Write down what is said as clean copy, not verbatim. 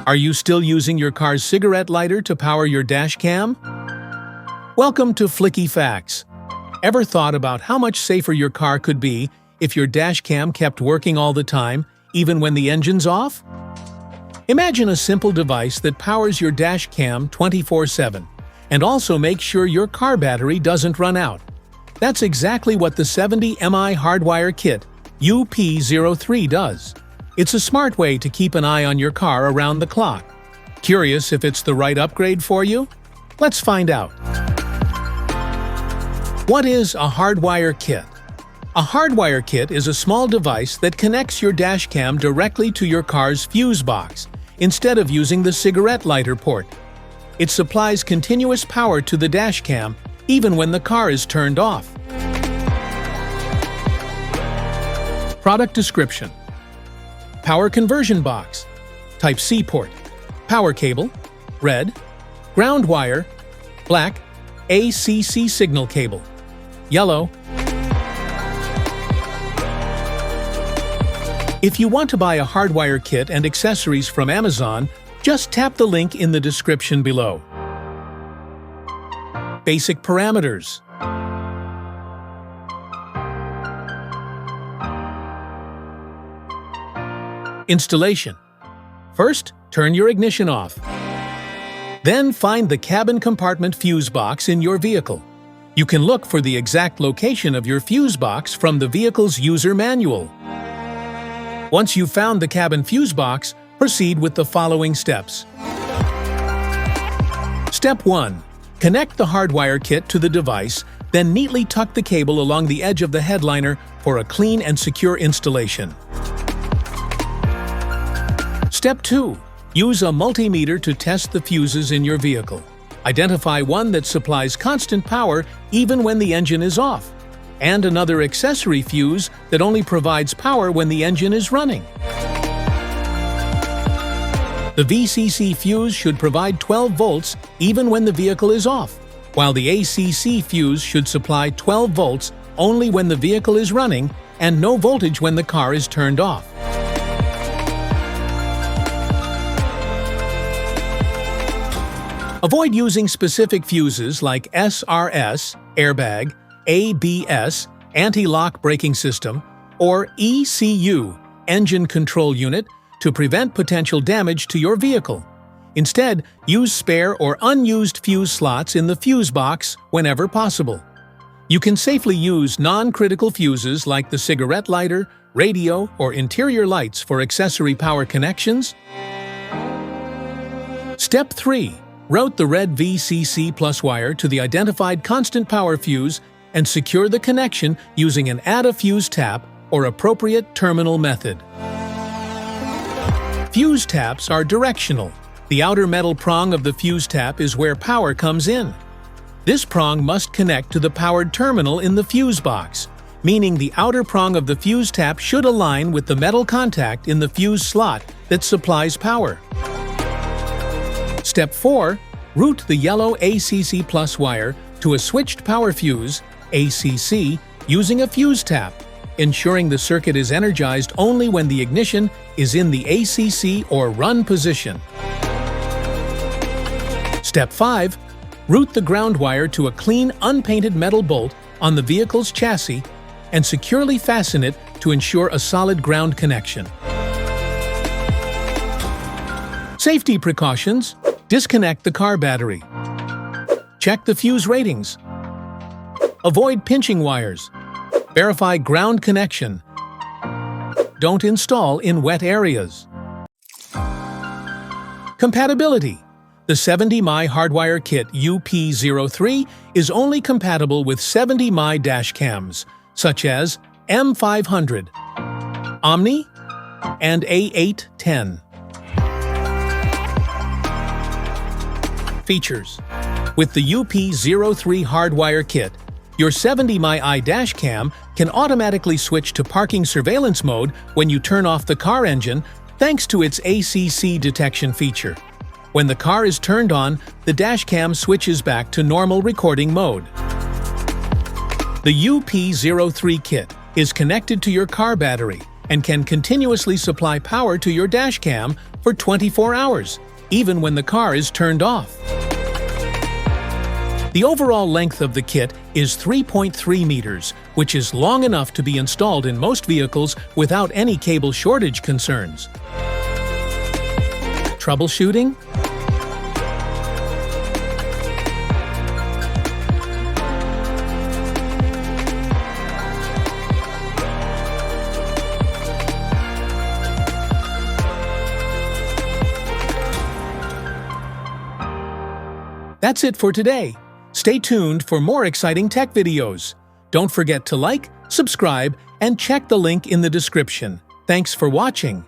Are you still using your car's cigarette lighter to power your dash cam? Welcome to Flicky Facts. Ever thought about how much safer your car could be if your dash cam kept working all the time, even when the engine's off? Imagine a simple device that powers your dash cam 24/7 and also makes sure your car battery doesn't run out. That's exactly what the 70mi Hardwire Kit UP03 does. It's a smart way to keep an eye on your car around the clock. Curious if it's the right upgrade for you? Let's find out. What is a Hardwire Kit? A Hardwire Kit is a small device that connects your dash cam directly to your car's fuse box, instead of using the cigarette lighter port. It supplies continuous power to the dash cam, even when the car is turned off. Product description: power conversion box, Type-C port, power cable, red, ground wire, black, ACC signal cable, yellow. If you want to buy a Hardwire kit and accessories from Amazon, just tap the link in the description below. Basic parameters. Installation. First, turn your ignition off. Then find the cabin compartment fuse box in your vehicle. You can look for the exact location of your fuse box from the vehicle's user manual. Once you've found the cabin fuse box, proceed with the following steps. Step 1. Connect the Hardwire kit to the device, then neatly tuck the cable along the edge of the headliner for a clean and secure installation. Step 2. Use a multimeter to test the fuses in your vehicle. Identify one that supplies constant power even when the engine is off, and another accessory fuse that only provides power when the engine is running. The VCC fuse should provide 12 volts even when the vehicle is off, while the ACC fuse should supply 12 volts only when the vehicle is running and no voltage when the car is turned off. Avoid using specific fuses like SRS, airbag, ABS, anti-lock braking system, or ECU, engine control unit, to prevent potential damage to your vehicle. Instead, use spare or unused fuse slots in the fuse box whenever possible. You can safely use non-critical fuses like the cigarette lighter, radio, or interior lights for accessory power connections. Step 3. Route the red VCC plus wire to the identified constant power fuse and secure the connection using an add a fuse tap or appropriate terminal method. Fuse taps are directional. The outer metal prong of the fuse tap is where power comes in. This prong must connect to the powered terminal in the fuse box, meaning the outer prong of the fuse tap should align with the metal contact in the fuse slot that supplies power. Step 4. Route the yellow ACC plus wire to a switched power fuse, ACC, using a fuse tap, ensuring the circuit is energized only when the ignition is in the ACC or run position. Step 5. Route the ground wire to a clean, unpainted metal bolt on the vehicle's chassis and securely fasten it to ensure a solid ground connection. Safety precautions. Disconnect the car battery. Check the fuse ratings. Avoid pinching wires. Verify ground connection. Don't install in wet areas. Compatibility. The 70mi Hardwire Kit UP03 is only compatible with 70mi dash cams, such as M500, Omni, and A810. Features. With the UP03 Hardwire Kit, your 70mi dash cam can automatically switch to parking surveillance mode when you turn off the car engine thanks to its ACC detection feature. When the car is turned on, the dash cam switches back to normal recording mode. The UP03 kit is connected to your car battery and can continuously supply power to your dashcam for 24 hours, even when the car is turned off. The overall length of the kit is 3.3 meters, which is long enough to be installed in most vehicles without any cable shortage concerns. Troubleshooting? That's it for today. Stay tuned for more exciting tech videos. Don't forget to like, subscribe, and check the link in the description. Thanks for watching.